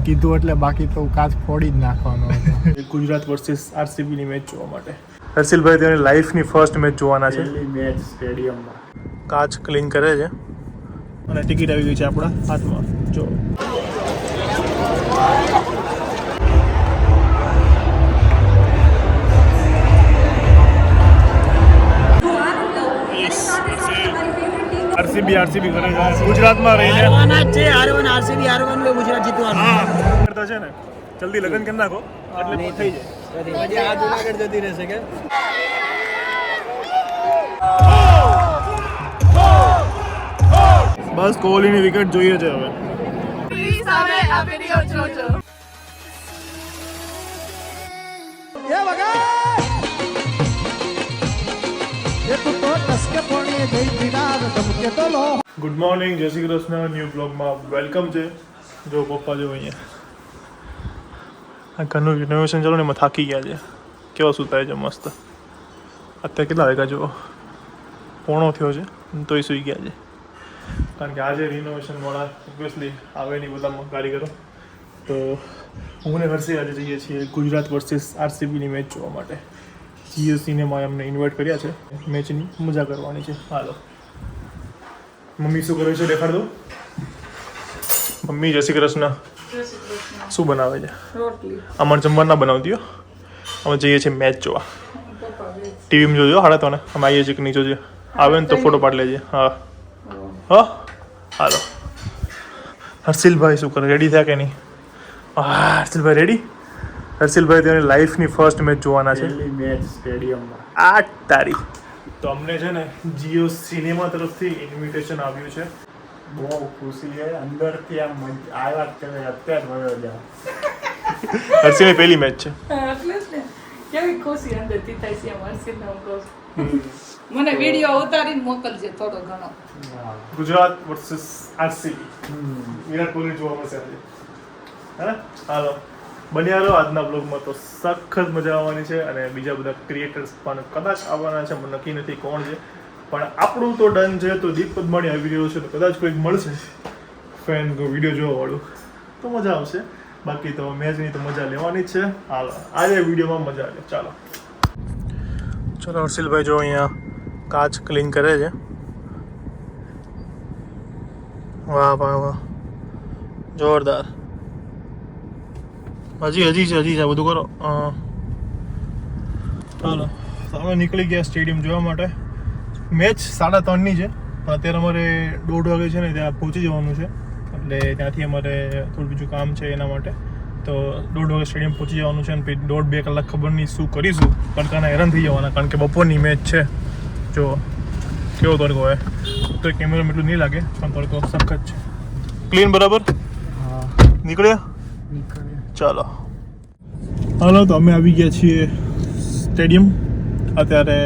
કીધું એટલે બાકી તો કાચ ફોડી જ નાખવાનો હતો. ગુજરાત વર્સિસ આરસીબી ની મેચ જોવા માટે હર્ષિલભાઈ તેની લાઈફની ફર્સ્ટ મેચ જોવાના છે. મેચ સ્ટેડિયમમાં કાચ ક્લીન કરે છે અને ટિકિટ આવી ગઈ છે આપણા હાથમાં. જો આરસીબી કરે છે ગુજરાતમાં રહીને. હારવાના જ છે, હારવાના આરસીબી હારવાનું હોય, ગુજરાત જીતવાનું. કરતા છે ને જલ્દી લગ્ન કરી નાખો એટલે થઈ જાય. પછી આ જુનાગઢ જતી રહેશે કે બસ કોહલીની વિકેટ જોઈએ છે હવે. ગુડ મોર્નિંગ, જય શ્રી કૃષ્ણ. ન્યૂ બ્લોગમાં વેલકમ છે. જો પપ્પા જો અહીંયા આ ઘરનું રિનોવેશન ચાલો ને એમાં થાકી ગયા છે. કેવા સૂતા છે મસ્ત. અત્યારે કેટલા વાગ્યા જુઓ, પોણો થયો છે તોય સૂઈ ગયા છે. કારણ કે આજે રિનોવેશનવાળા ઓબ્વિયસલી આવે નહીં બધા કારીગરો. તો હું ને હર્ષી આજે જઈએ છીએ ગુજરાત વર્સિસ આરસીબીની મેચ જોવા માટે. જીઓ સિનેમા અમને ઇન્વાઇટ કર્યા છે, મેચની મજા કરવાની છે. હાલો મમ્મી શું કરે છે દેખાડ દો. મમ્મી જય શ્રી કૃષ્ણ. શું બનાવે છે? અમારે જમવા ના બનાવતી હો, અમે જઈએ છીએ મેચ જોવા. ટીવીમાં જોજો હાડા તો ને અમે આવીએ છીએ કે નહીં જોજો. આવે ને તો ફોટો પાડી લેજે. હા હા હાલો. હર્ષિલભાઈ શું કરે, રેડી થયા કે નહીં? હા હર્ષિલભાઈ રેડી. હર્ષિલભાઈ તેની લાઈફની ફર્સ્ટ મેચ જોવાના છે. મેચ સ્ટેડિયમમાં 8 તારીખ. તો અમને છે ને જીઓ સિનેમા તરફથી ઇન્વિટેશન આવ્યું છે. બહુ ખુશી છે અંદરથી. આમ આવ્યા જ કરે અત્યારે વયો જાવ. હર્ષિલની પહેલી મેચ છે. એટલે જ ને કેવી ખુશી અંદરથી થાય છે. હર્ષિલને હું કહું છું, મને વિડીયો ઉતારીને મોકલજે થોડો ઘણો. Gujarat versus RCB. વિરાટ કોહલી જોવા મળશે આજે. હે હાલો બન્યા રહો આજના બ્લોગમાં. તો સખત મજા આવવાની છે અને બીજા બધા ક્રિએટર્સ પણ કદાચ આવવાના છે, મને નક્કી નથી કોણ છે, પણ આપણું તો ડન છે. તો દીપ પદમાણી આવી રહ્યો છે, તો કદાચ કોઈક મળશે ફેન વિડીયો જોવાવાળું તો મજા આવશે. બાકી તો મેચની તો મજા લેવાની જ છે. હાલો આજે વિડીયોમાં મજા આવે. ચાલો ચલો હર્ષિલભાઈ જો અહીંયા કાચ ક્લીન કરે છે. વાહ વાહ વાહ જોરદાર. હજી છે બધું કરો. ચાલો અમે નીકળી ગયા સ્ટેડિયમ જોવા માટે. મેચ 3:30ની છે, પણ અત્યારે અમારે 1:30 વાગે છે ને ત્યાં પહોંચી જવાનું છે. એટલે ત્યાંથી અમારે થોડું બીજું કામ છે એના માટે. તો 1:30 વાગે સ્ટેડિયમ પહોંચી જવાનું છે અને પછી 1.5-2 કલાક ખબર નહીં શું કરીશું. તડકાના હેરાન થઈ જવાના, કારણ કે બપોરની મેચ છે. જો કેવો તડકો હોય તો કેમેરામાં એટલું નહીં લાગે, પણ તડકો સખત છે. ક્લીન બરાબર. હા નીકળ્યા. નીકળ્યા. ચાલો હાલો તો અમે આવી ગયા છીએ સ્ટેડિયમ. અત્યારે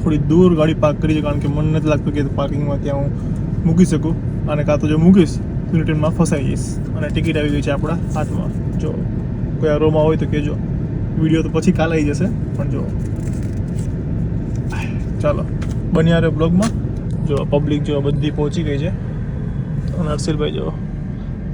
થોડી દૂર ગાડી પાર્ક કરી છે, કારણ કે મને નથી લાગતું કે પાર્કિંગમાં ત્યાં હું મૂકી શકું. અને કાં તો જો મૂકીશ તો રિટર્નમાં ફસાઈ જઈશ. અને ટિકિટ આવી ગઈ છે આપણા હાથમાં. જો કોઈ આ રોમાં હોય તો કહેજો. વિડીયો તો પછી કાલે આવી જશે, પણ જો ચાલો બન્યા રહે બ્લોગમાં. જો પબ્લિક જો બધી પહોંચી ગઈ છે. અને હર્ષિલભાઈ જો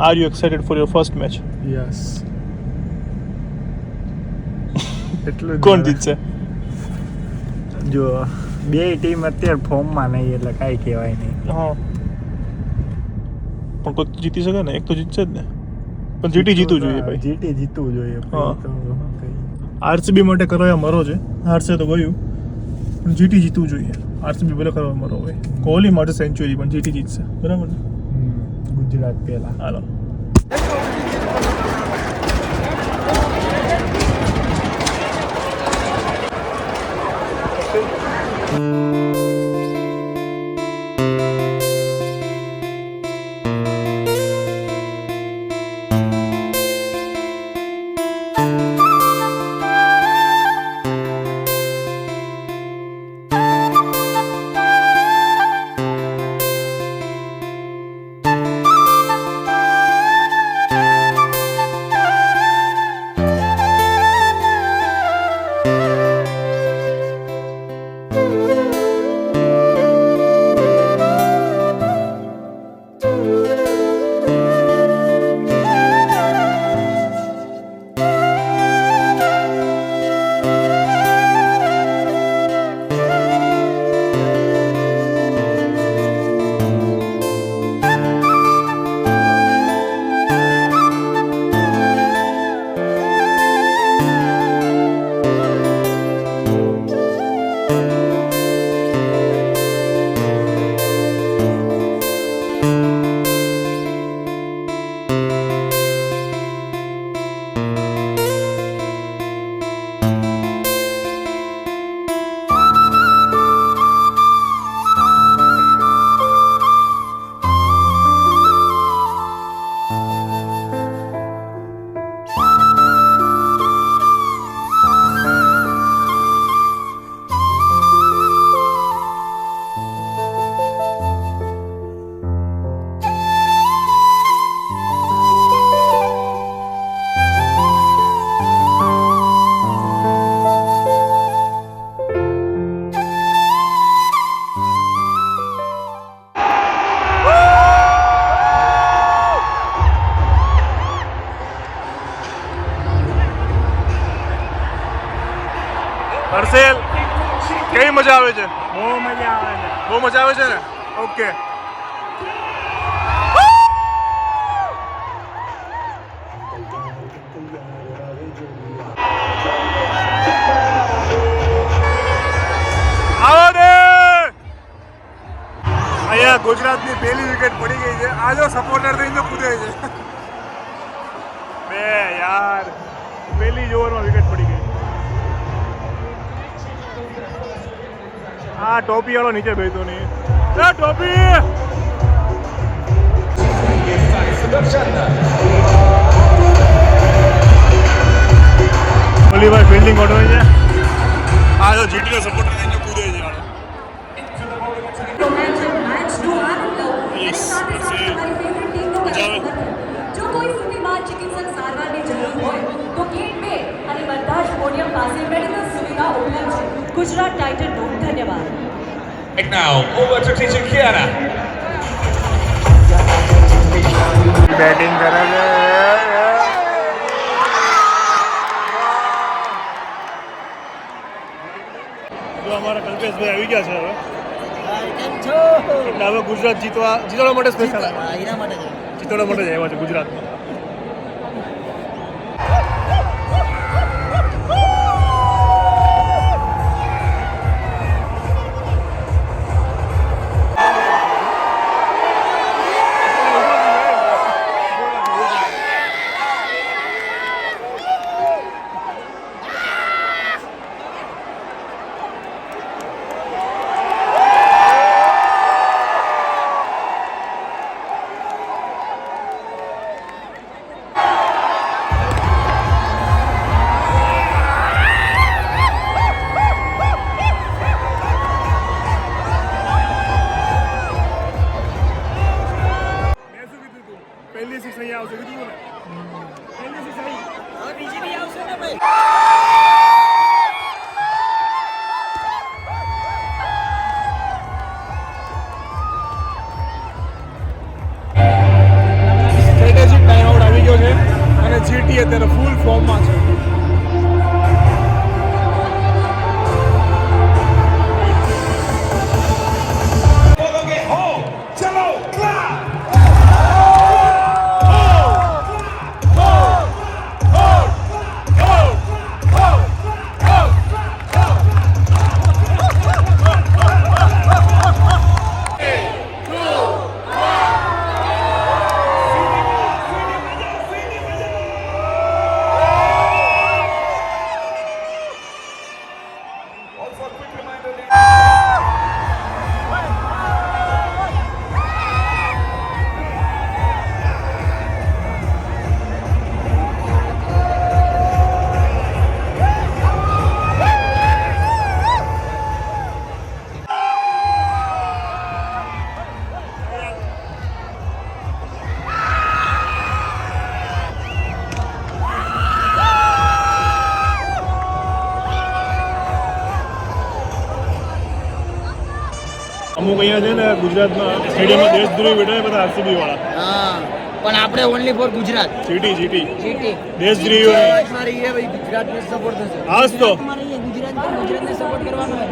are you excited for your first match? Yes. એટલું કોણ જીતશે? જો બે ટીમ અત્યારે ફોર્મમાં નહીં એટલે કાંઈ કહેવાય નહીં. હા પણ કોઈ જીતી શકે ને, એક તો જીતશે જ ને. પણ જીટી જીતવું જોઈએ ભાઈ. જીટી જીતવું જોઈએ. હા. આરસીબી માટે કરાયા મરો છે. હારશે તો ગયું, પણ જીટી જીતવું જોઈએ. આરસીબી ભલે કરવા મરો હોય. કોહલી માટે સેન્ચુરી, પણ જીટી જીતશે. બરાબર ને? ગુજરાત પહેલા. હાલો હર્ષેલ કેવી મજા આવે છે? બહુ મજા આવે છે. બહુ મજા આવે છે ને? ઓકે. આવો ને! અહીંયા ગુજરાતની પહેલી વિકેટ પડી ગઈ છે. આ જો સપોર્ટર થઈને કૂદે છે. બે યાર પહેલી જ ઓવરમાં વિકેટ પડી ગઈ. આ ટોપી વાળો નીચે બેસતો નહીં. ટોપી ઓલીભાઈ ફિલ્ડિંગ ગોઠવે છે. આ જો જીટીનો સપોર્ટર થઈને કૂદે છે. જો કોઈ સ્થિતિમાં ચિકિત્સક સારવારની જરૂર હોય તો ગેટ 2 અને બધા જ પોડિયમ પાસે મેડિકલ સુવિધા ઉપલબ્ધ છે. ગુજરાત ટાઇટન ધન્યવાદ. Right now, over to teacher Kiara. Batting કરે છે. જો અમારા કલ્પેશભાઈ આવી ગયા છે હવે. કેમ છો? એટલે હવે ગુજરાત જીતવા માટે સ્પેશિયલ એના માટે છે. જીતવા માટે જ આવ્યા છે ગુજરાતમાં. પહેલી સિક્સ અહીંયા આવશે કીધું ને. પહેલી સિક્સ આવી. હવે બીજી બી આવશે ને ભાઈ. સ્ટ્રેટેજિક ટાઈમ આઉટ આવી ગયો છે અને જીટી અત્યારે ફૂલ ફોર્મમાં છે. અમુક અહીંયા છે ને ગુજરાતમાં સ્ટેડિયમમાં દેશદ્રોહી બેઠા બધા આરસીબી વાળા. હા પણ આપણે only for Gujarat. GT GT. દેશદ્રોહીઓ મારી એ ભાઈ ગુજરાતને સપોર્ટ થશે. હાસ તો તમારે અહીંયા ગુજરાતને સપોર્ટ કરવાનો હોય.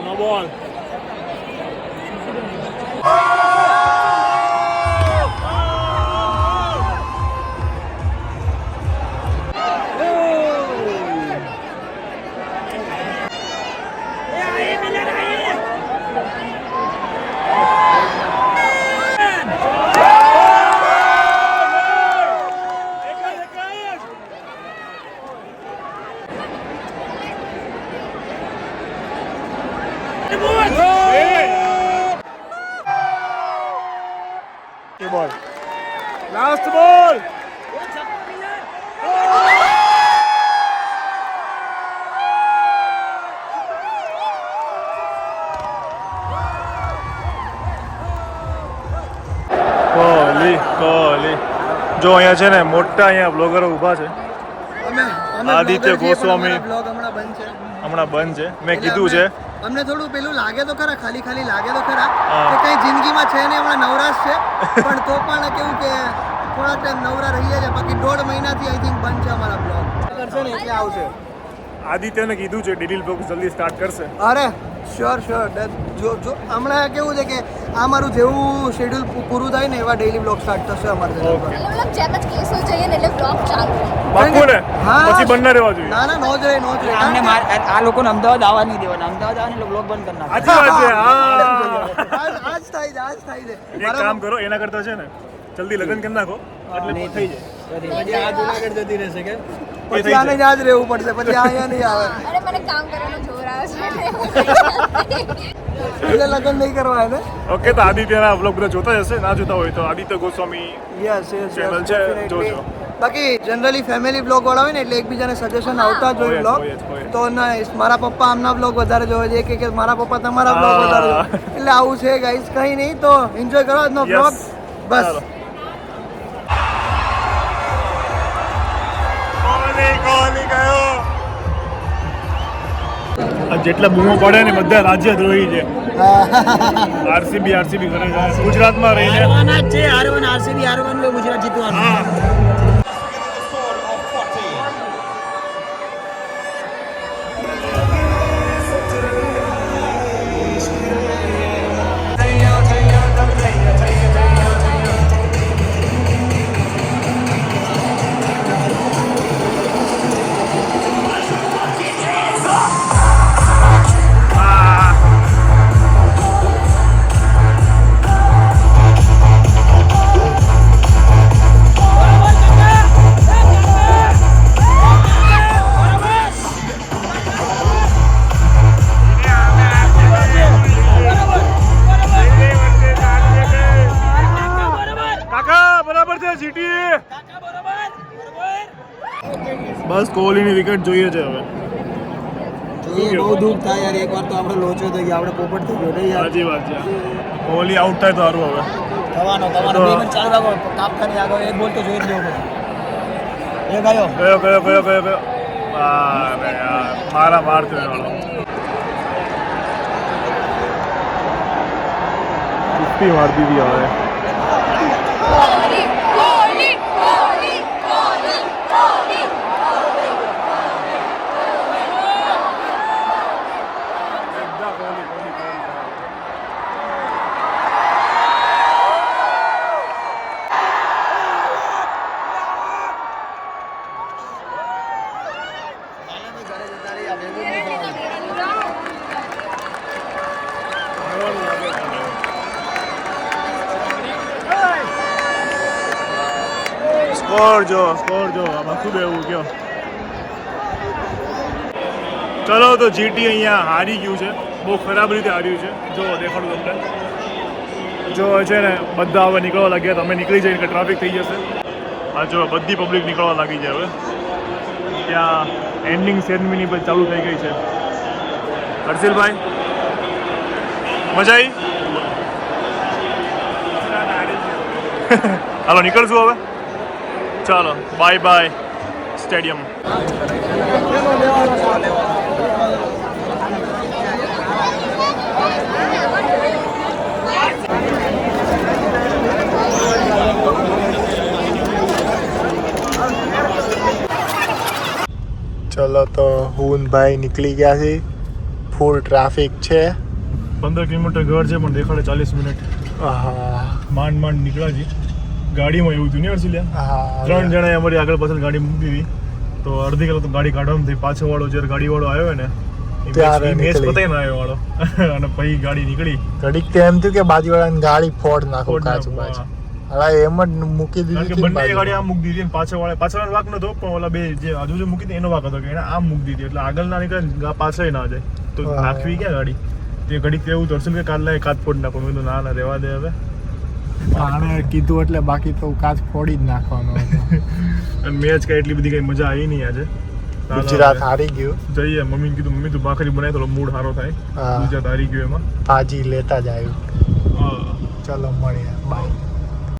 નો બોલ. બોલ. લાસ્ટ બોલ. કોહલી. જો અહીંયા છે ને મોટા અહીંયા બ્લોગરો ઊભા છે. આદિત્ય ગોસ્વામી હમણાં બંધ છે. મેં કીધું છે અમને થોડું પેલું લાગે તો ખરા, ખાલી લાગે તો ખરા કે કઈ જિંદગીમાં છે ને હમણાં નવરાશ છે, પણ તો પણ કેવું કે થોડા ટાઈમ નવરા રહીએ છીએ, બાકી 1.5 મહિનાથી આઈ થિંક બંધ છે અમારા બ્લોગ. કરશે ને એટલે આવશે. આદિત્યને કીધું છે ડેલી બ્લોગ જલ્દી સ્ટાર્ટ કરશે. અરે શ્યોર જો હમણાં કેવું છે કે આ મારું જેવું શેડ્યુલ પૂરું થાય ને એવા ડેઈલી બ્લોગ સ્ટાર્ટ થશે અમારે Okay. મતલબ જેમ જ કેસો જઈએ ને એટલે બ્લોગ ચાલુ. પાક્કું ને? હા. પછી બંધ ના રહેવા જોઈએ. ના નો જ રહે આમને આ લોકોને અમદાવાદ આવવા નહીં દેવાના. અમદાવાદ આવે ને બ્લોગ બંધ કરી નાખે. સાચી વાત છે. હા આજ થાય છે એક કામ કરો, એના કરતા છે ને જલ્દી લગ્ન કરી નાખો એટલે થઈ જાય. પછી આ જુનાગઢ જતી રહેશે કે એ થઈ પછી આને જાય. જ રહેવું પડશે, પછી અહીંયા નહીં આવે અરે મને કામ કરવાનો જોર આવે છે. એટલે લગ્ન નહીં કરવા ને. ઓકે, તો આદિત્યના બ્લોગ બધા જોતા જ હશે. ના જોતા હોય તો આદિત્ય ગોસ્વામી યસ Channel છે, જોજો. બાકી જનરલી ફેમિલી બ્લોગ વાળા હોય ને એટલે એકબીજાને સજેશન આવતા જ હોય હોય જ, બ્લોગ. હોય જ, હોય જ. તો નાઈસ, મારા પપ્પા આમના બ્લોગ વધારે જોવે છે, કે મારા પપ્પા તમારા બ્લોગ હા. વધારે જોવે. એટલે આવું છે ગાઈસ, કંઈ નહીં, તો એન્જોય કરો આજનો Yes. બ્લોગ. બસ ચાલો. કોહલી ગયો. આ જેટલા બૂમો પડે ને બધા રાજ્યદ્રોહી છે. આરસીબી કરે છે ગુજરાતમાં રહીને. હારવાના જ છે. આરસીબી હારવાનું હોય, ગુજરાત જીતવાનું. હા. કાકા બરાબર છે જીટી. બસ કોહલીની વિકેટ જોઈએ છે હવે. બહુ દુઃખ થાય યાર, એકવાર તો આપણે લોચો થઈ ગયા, આપણે પોપટ થઈ ગયો નહીં યાર. સાચી વાત છે. કોહલી આઉટ થાય તો સારું હવે. થવાનો તો- 2 મિનિટ ચાલુ રાખો, કાપ ખાની આગળ એક બોલ તો જોઈ જ લેવો પડે. એ ગયો ગયો. અરે યાર, મારા માર થયો વાળો. કુસ્તી માર દીધી હવે. કોહલી કોહલી કોહલી કોહલી કોહલી. સ્કોર જો આમાં શું બેવું કયો. ચલો, તો જીટી અહીંયા હારી ગયું છે, બહુ ખરાબ રીતે હાર્યું છે. જો દેખાડું તમને. જો છે ને બધા હવે નીકળવા લાગ્યા, તમે નીકળી જાય કે ટ્રાફિક થઈ જશે. આ જો બધી પબ્લિક નીકળવા લાગી છે હવે. ત્યાં એન્ડિંગ સેરેમની પણ ચાલુ થઈ ગઈ છે. હર્ષિલભાઈ, મજા આવી? હાલો નીકળશું હવે. ચાલો, બાય બાય સ્ટેડિયમ. ચલો તો હું ભાઈ નીકળી ગયા છે. ફૂલ ટ્રાફિક છે. 15 કિલોમીટર ઘર છે પણ દેખાડે 40 મિનિટ. હા માંડ નીકળ્યા છે. ગાડીમાં એવું થયું ને હર્ષિલ્યા, હા 3 જણાએ અમારી આગળ પાછળ ગાડી મૂકી દીધી. તો અડધી કલાક તો ગાડી કાઢવાનું થઈ. પાછો વાળો જ્યારે ગાડીવાળો આવ્યો ને ત્યારે મેચ નીકળી. પતાવીને આવ્યો વાળો. અને પછી ગાડી નીકળી. ઘડીક તો એમ થયું કે બાજુવાળાની ગાડી ફોડ નાખો ફોડ કાચ નાખો, બાજુ. હા. હવે એમ જ મૂકી કારણ કે દીધી બંને હતી ગાડી આમ મૂકી દીધી ને પાછળનો વાક નતો, પણ ઓલા બે જે આજુ મૂકી હતી એનો વાક હતો કે એને આમ મૂકી દીધી એટલે આગળ ના નીકળે પાછળ ના જાય તો હા. નાખવી ક્યાં ગાડી. તે ઘડીક એવું દર્શન કે કાલ કાચ ફોડ નાખો. મેં કીધું ના રહેવા દે હવે. આણે કીધું એટલે બાકી તો કાચ ફોડી જ નાખવાનો હતો. અને મેચ કઈ એટલી બધી કઈ મજા આવી નહીં આજે. ચાલો ગુજરાત હવે હારી ગયું. જઈએ. મમ્મીને કીધું મમ્મી તું ભાખરી બનાય તો મૂડ સારો થાય. હા. ગુજરાત હારી ગયું એમાં. ભાજી લેતા જ આવ્યું. હા. ચલો મળીએ બાય.